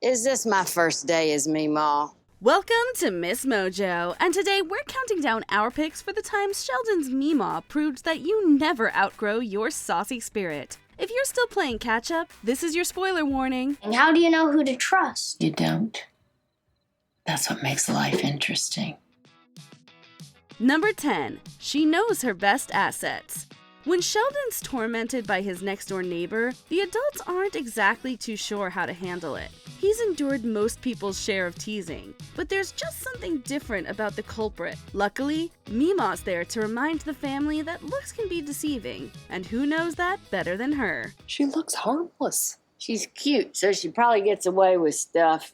Is this my first day as Meemaw? Welcome to MsMojo, and today we're counting down our picks for the times Sheldon's Meemaw proved that you never outgrow your saucy spirit. If you're still playing catch-up, this is your spoiler warning. And how do you know who to trust? You don't. That's what makes life interesting. Number 10. She knows her best assets. When Sheldon's tormented by his next-door neighbor, the adults aren't exactly too sure how to handle it. He's endured most people's share of teasing, but there's just something different about the culprit. Luckily, Meemaw's there to remind the family that looks can be deceiving, and who knows that better than her? She looks harmless. She's cute, so she probably gets away with stuff.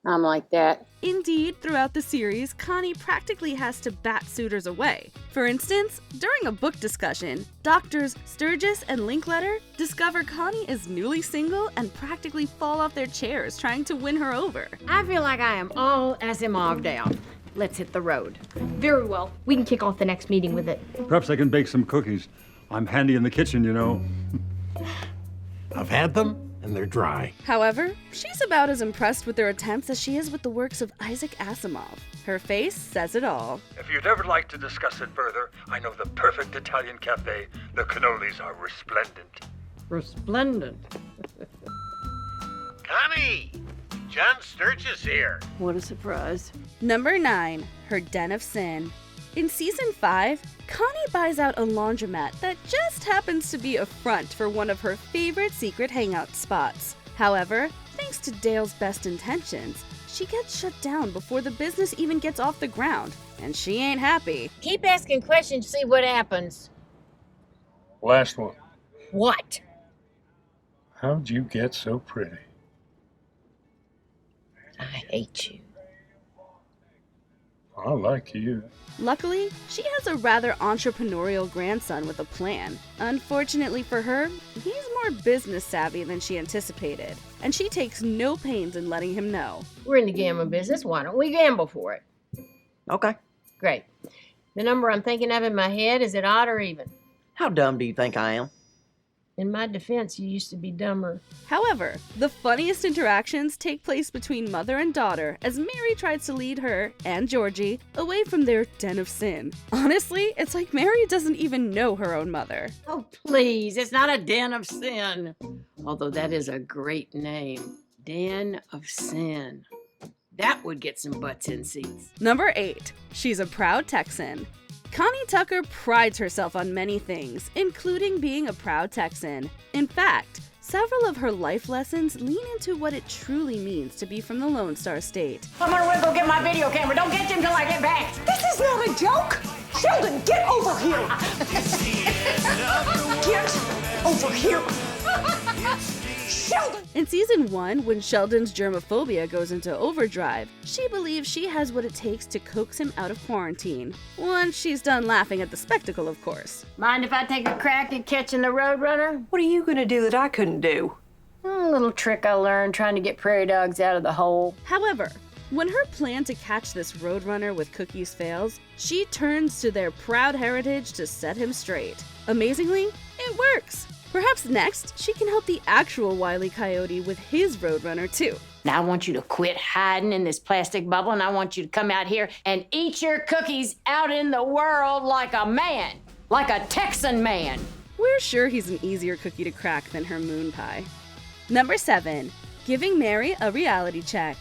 I'm like that. Indeed, throughout the series, Connie practically has to bat suitors away. For instance, during a book discussion, doctors Sturgis and Linkletter discover Connie is newly single and practically fall off their chairs trying to win her over. I feel like I am all SMO'd down. Let's hit the road. Very well. We can kick off the next meeting with it. Perhaps I can bake some cookies. I'm handy in the kitchen, you know. I've had them, and they're dry. However, she's about as impressed with their attempts as she is with the works of Isaac Asimov. Her face says it all. If you'd ever like to discuss it further, I know the perfect Italian cafe. The cannolis are resplendent. Resplendent. Connie! John Sturgis here. What a surprise. Number 9. Her Den of Sin. In Season 5, Connie buys out a laundromat that just happens to be a front for one of her favorite secret hangout spots. However, thanks to Dale's best intentions, she gets shut down before the business even gets off the ground, and she ain't happy. Keep asking questions, see what happens. Last one. What? How'd you get so pretty? I hate you. I like you. Luckily, she has a rather entrepreneurial grandson with a plan. Unfortunately for her, he's more business savvy than she anticipated, and she takes no pains in letting him know. We're in the gambling business. Why don't we gamble for it? Okay. Great. The number I'm thinking of in my head, is it odd or even? How dumb do you think I am? In my defense, you used to be dumber. However, the funniest interactions take place between mother and daughter as Mary tries to lead her and Georgie away from their den of sin. Honestly, it's like Mary doesn't even know her own mother. Oh, please, it's not a den of sin. Although that is a great name. Den of Sin. That would get some butts in seats. Number 8. She's a proud Texan. Connie Tucker prides herself on many things, including being a proud Texan. In fact, several of her life lessons lean into what it truly means to be from the Lone Star State. I'm gonna go get my video camera. Don't get you until I get back. This is not a joke! Sheldon, get over here! Get over here! Sheldon! In Season 1, when Sheldon's germophobia goes into overdrive, she believes she has what it takes to coax him out of quarantine. Once she's done laughing at the spectacle, of course. Mind if I take a crack at catching the Roadrunner? What are you gonna do that I couldn't do? A little trick I learned trying to get prairie dogs out of the hole. However, when her plan to catch this Roadrunner with cookies fails, she turns to their proud heritage to set him straight. Amazingly, it works. Perhaps next, she can help the actual Wile E. Coyote with his Roadrunner too. Now I want you to quit hiding in this plastic bubble, and I want you to come out here and eat your cookies out in the world like a man, like a Texan man. We're sure he's an easier cookie to crack than her moon pie. Number 7. Giving Mary a reality check.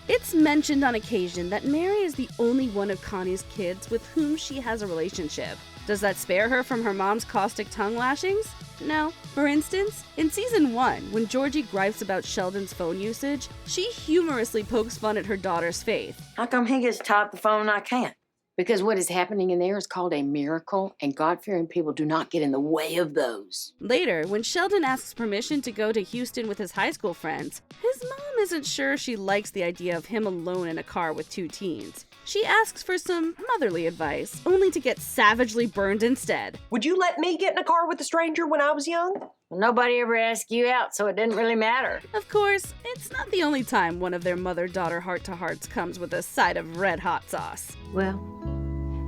It's mentioned on occasion that Mary is the only one of Connie's kids with whom she has a relationship. Does that spare her from her mom's caustic tongue lashings? No. For instance, in Season 1, when Georgie gripes about Sheldon's phone usage, she humorously pokes fun at her daughter's faith. How come he gets to type the phone and I can't? Because what is happening in there is called a miracle, and God-fearing people do not get in the way of those. Later, when Sheldon asks permission to go to Houston with his high school friends, his mom isn't sure she likes the idea of him alone in a car with 2 teens. She asks for some motherly advice, only to get savagely burned instead. Would you let me get in a car with a stranger when I was young? Well, nobody ever asked you out, so it didn't really matter. Of course, it's not the only time one of their mother-daughter heart-to-hearts comes with a side of red hot sauce. Well,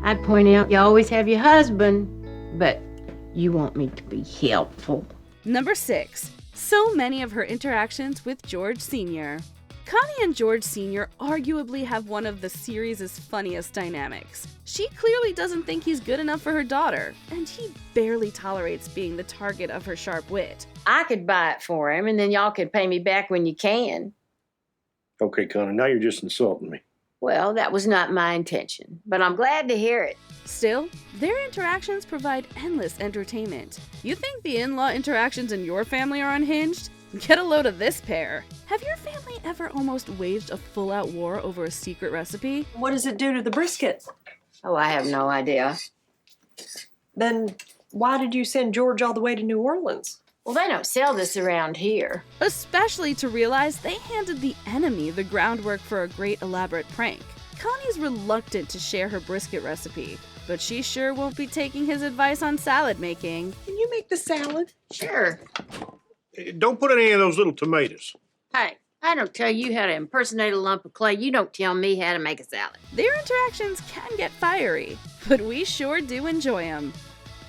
I'd point out you always have your husband, but you want me to be helpful. Number 6. So many of her interactions with George Sr. Connie and George Sr. arguably have one of the series' funniest dynamics. She clearly doesn't think he's good enough for her daughter, and he barely tolerates being the target of her sharp wit. I could buy it for him, and then y'all could pay me back when you can. Okay, Connie, now you're just insulting me. Well, that was not my intention, but I'm glad to hear it. Still, their interactions provide endless entertainment. You think the in-law interactions in your family are unhinged? Get a load of this pair. Have your family ever almost waged a full-out war over a secret recipe? What does it do to the brisket? Oh, I have no idea. Then why did you send George all the way to New Orleans? Well, they don't sell this around here. Especially to realize they handed the enemy the groundwork for a great elaborate prank. Connie's reluctant to share her brisket recipe, but she sure won't be taking his advice on salad making. Can you make the salad? Sure. Don't put any of those little tomatoes. Hey, I don't tell you how to impersonate a lump of clay. You don't tell me how to make a salad. Their interactions can get fiery, but we sure do enjoy them.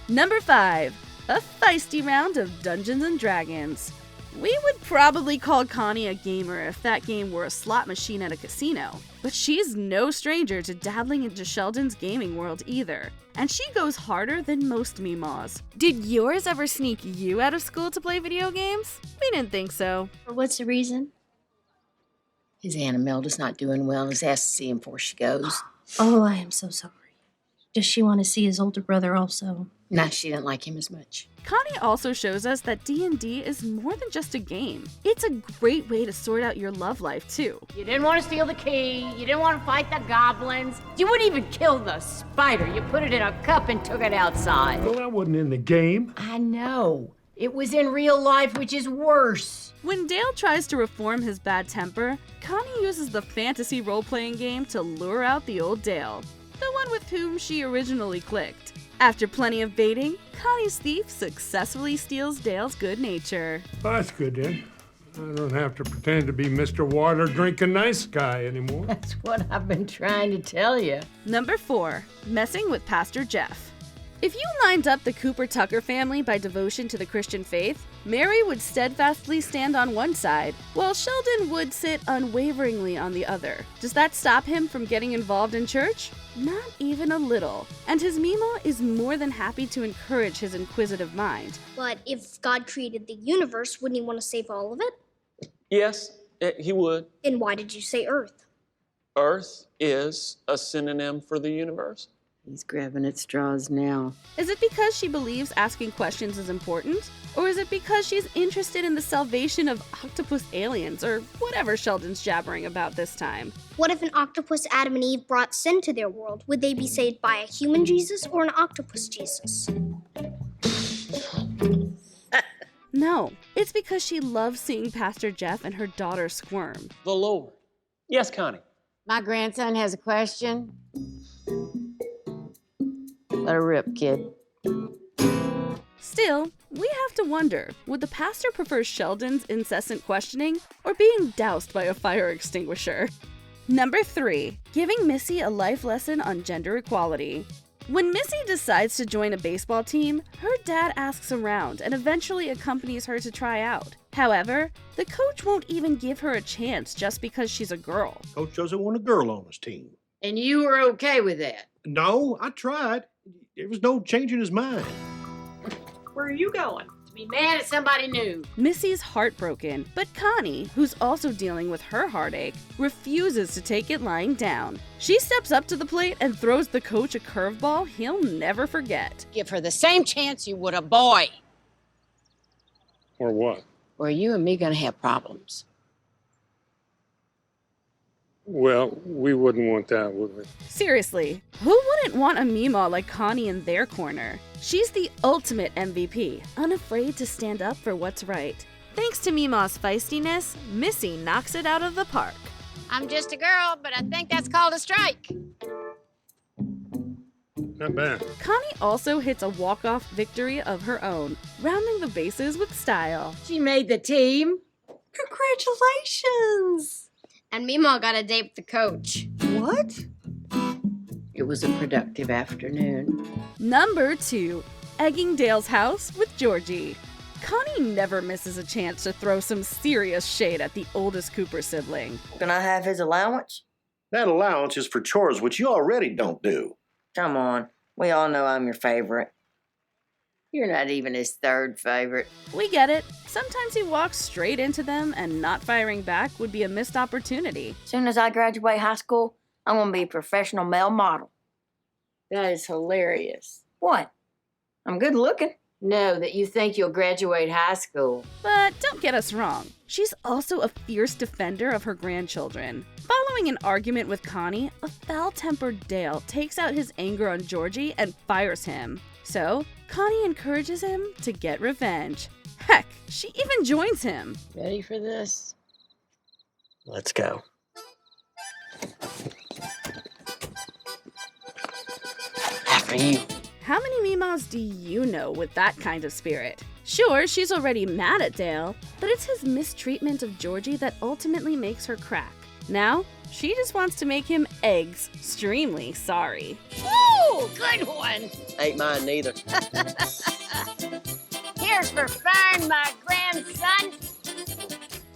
Number 5. A feisty round of Dungeons and Dragons. We would probably call Connie a gamer if that game were a slot machine at a casino, but she's no stranger to dabbling into Sheldon's gaming world either, and she goes harder than most Meemaws. Did yours ever sneak you out of school to play video games? We didn't think so. What's the reason? His Aunt Imelda's not doing well and has asked to see him before she goes. Oh, I am so sorry. Does she want to see his older brother also? No, she didn't like him as much. Connie also shows us that D&D is more than just a game. It's a great way to sort out your love life, too. You didn't want to steal the key. You didn't want to fight the goblins. You wouldn't even kill the spider. You put it in a cup and took it outside. Well, that wasn't in the game. I know. It was in real life, which is worse. When Dale tries to reform his bad temper, Connie uses the fantasy role-playing game to lure out the old Dale, the one with whom she originally clicked. After plenty of baiting, Connie's thief successfully steals Dale's good nature. Well, that's good then. I don't have to pretend to be Mr. Water drinking nice guy anymore. That's what I've been trying to tell you. Number 4. Messing with Pastor Jeff. If you lined up the Cooper Tucker family by devotion to the Christian faith, Mary would steadfastly stand on one side, while Sheldon would sit unwaveringly on the other. Does that stop him from getting involved in church? Not even a little. And his Meemaw is more than happy to encourage his inquisitive mind. But if God created the universe, wouldn't he want to save all of it? Yes, he would. Then why did you say Earth? Earth is a synonym for the universe. He's grabbing at straws now. Is it because she believes asking questions is important? Or is it because she's interested in the salvation of octopus aliens, or whatever Sheldon's jabbering about this time? What if an octopus Adam and Eve brought sin to their world? Would they be saved by a human Jesus or an octopus Jesus? No, it's because she loves seeing Pastor Jeff and her daughter squirm. The Lord. Yes, Connie. My grandson has a question. Let her rip, kid. Still, we have to wonder, would the pastor prefer Sheldon's incessant questioning or being doused by a fire extinguisher? Number 3, giving Missy a life lesson on gender equality. When Missy decides to join a baseball team, her dad asks around and eventually accompanies her to try out. However, the coach won't even give her a chance just because she's a girl. Coach doesn't want a girl on his team. And you were okay with that? No, I tried. There was no changing his mind. Where are you going? To be mad at somebody new. Missy's heartbroken, but Connie, who's also dealing with her heartache, refuses to take it lying down. She steps up to the plate and throws the coach a curveball he'll never forget. Give her the same chance you would a boy. Or what? Or are you and me gonna have problems? Well, we wouldn't want that, would we? Seriously, who wouldn't want a Meemaw like Connie in their corner? She's the ultimate MVP, unafraid to stand up for what's right. Thanks to Meemaw's feistiness, Missy knocks it out of the park. I'm just a girl, but I think that's called a strike. Not bad. Connie also hits a walk-off victory of her own, rounding the bases with style. She made the team. Congratulations! And Meemaw got a date with the coach. What? It was a productive afternoon. Number 2, egging Dale's house with Georgie. Connie never misses a chance to throw some serious shade at the oldest Cooper sibling. Can I have his allowance? That allowance is for chores which you already don't do. Come on. We all know I'm your favorite. You're not even his third favorite. We get it. Sometimes he walks straight into them, and not firing back would be a missed opportunity. Soon as I graduate high school, I'm gonna be a professional male model. That is hilarious. What? I'm good looking. No, that you think you'll graduate high school. But don't get us wrong. She's also a fierce defender of her grandchildren. Following an argument with Connie, a foul-tempered Dale takes out his anger on Georgie and fires him. So, Connie encourages him to get revenge. Heck, she even joins him. Ready for this? Let's go. After you. How many Meemaws do you know with that kind of spirit? Sure, she's already mad at Dale, but it's his mistreatment of Georgie that ultimately makes her crack. Now, she just wants to make him extremely sorry. Woo! Good one! Ain't mine neither. Here's for firing my grandson.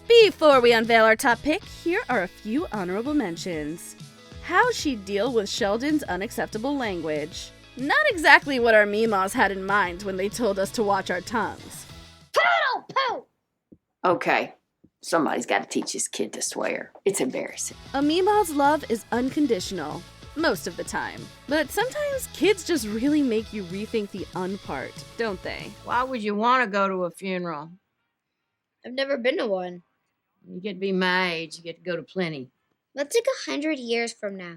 Before we unveil our top pick, here are a few honorable mentions. How she'd deal with Sheldon's unacceptable language. Not exactly what our Meemaws had in mind when they told us to watch our tongues. Poodle poo! Okay, somebody's got to teach this kid to swear. It's embarrassing. A Meemaw's love is unconditional, most of the time. But sometimes kids just really make you rethink the part, don't they? Why would you want to go to a funeral? I've never been to one. You get to be my age, you get to go to plenty. That's like 100 years from now.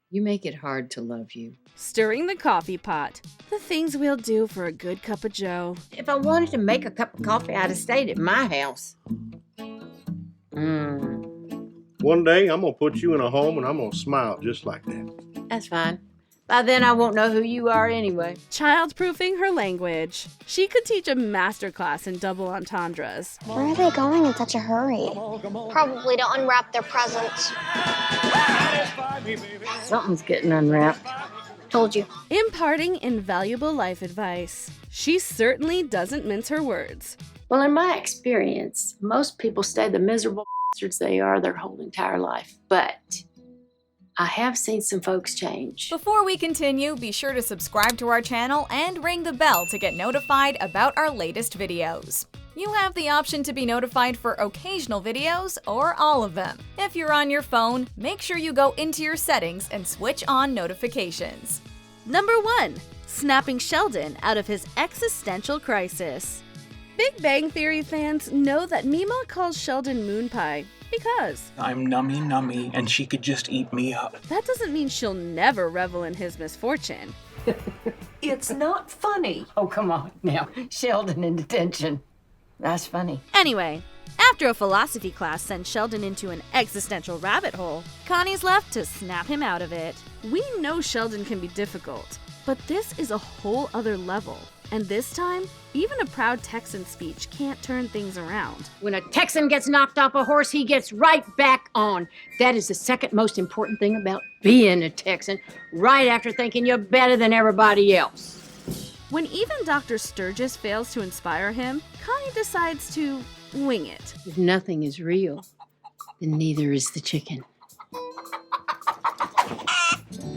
You make it hard to love you. Stirring the coffee pot. The things we'll do for a good cup of joe. If I wanted to make a cup of coffee, I'd have stayed at my house. One day, I'm going to put you in a home and I'm going to smile just like that. That's fine. By then, I won't know who you are anyway. Child-proofing her language. She could teach a masterclass in double entendres. Where are they going in such a hurry? Probably to unwrap their presents. Something's getting unwrapped. Told you. Imparting invaluable life advice. She certainly doesn't mince her words. Well, in my experience, most people stay the miserable bastards they are their whole entire life. But I have seen some folks change. Before we continue, be sure to subscribe to our channel and ring the bell to get notified about our latest videos. You have the option to be notified for occasional videos or all of them. If you're on your phone, make sure you go into your settings and switch on notifications. Number 1. Snapping Sheldon out of his existential crisis. Big Bang Theory fans know that Meemaw calls Sheldon Moon Pie because I'm nummy and she could just eat me up. That doesn't mean she'll never revel in his misfortune. It's not funny. Oh, come on now. Sheldon in detention. That's funny. Anyway, after a philosophy class sent Sheldon into an existential rabbit hole, Connie's left to snap him out of it. We know Sheldon can be difficult, but this is a whole other level. And this time, even a proud Texan speech can't turn things around. When a Texan gets knocked off a horse, he gets right back on. That is the second most important thing about being a Texan, right after thinking you're better than everybody else. When even Dr. Sturgis fails to inspire him, Connie decides to wing it. If nothing is real, then neither is the chicken.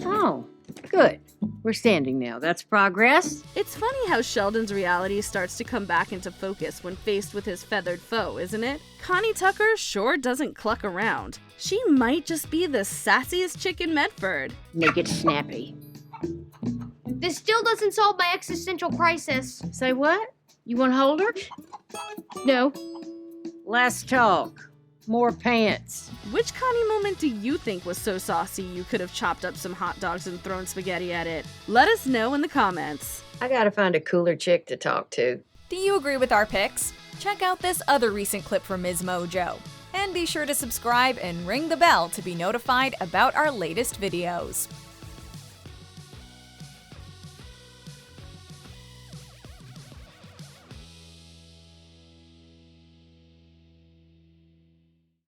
Oh, good. We're standing now. That's progress. It's funny how Sheldon's reality starts to come back into focus when faced with his feathered foe, isn't it? Connie Tucker sure doesn't cluck around. She might just be the sassiest chick in Medford. Make it snappy. This still doesn't solve my existential crisis. Say what? You want to hold her? No. Less talk. More pants. Which Connie moment do you think was so saucy you could have chopped up some hot dogs and thrown spaghetti at it? Let us know in the comments. I gotta find a cooler chick to talk to. Do you agree with our picks? Check out this other recent clip from MsMojo. And be sure to subscribe and ring the bell to be notified about our latest videos.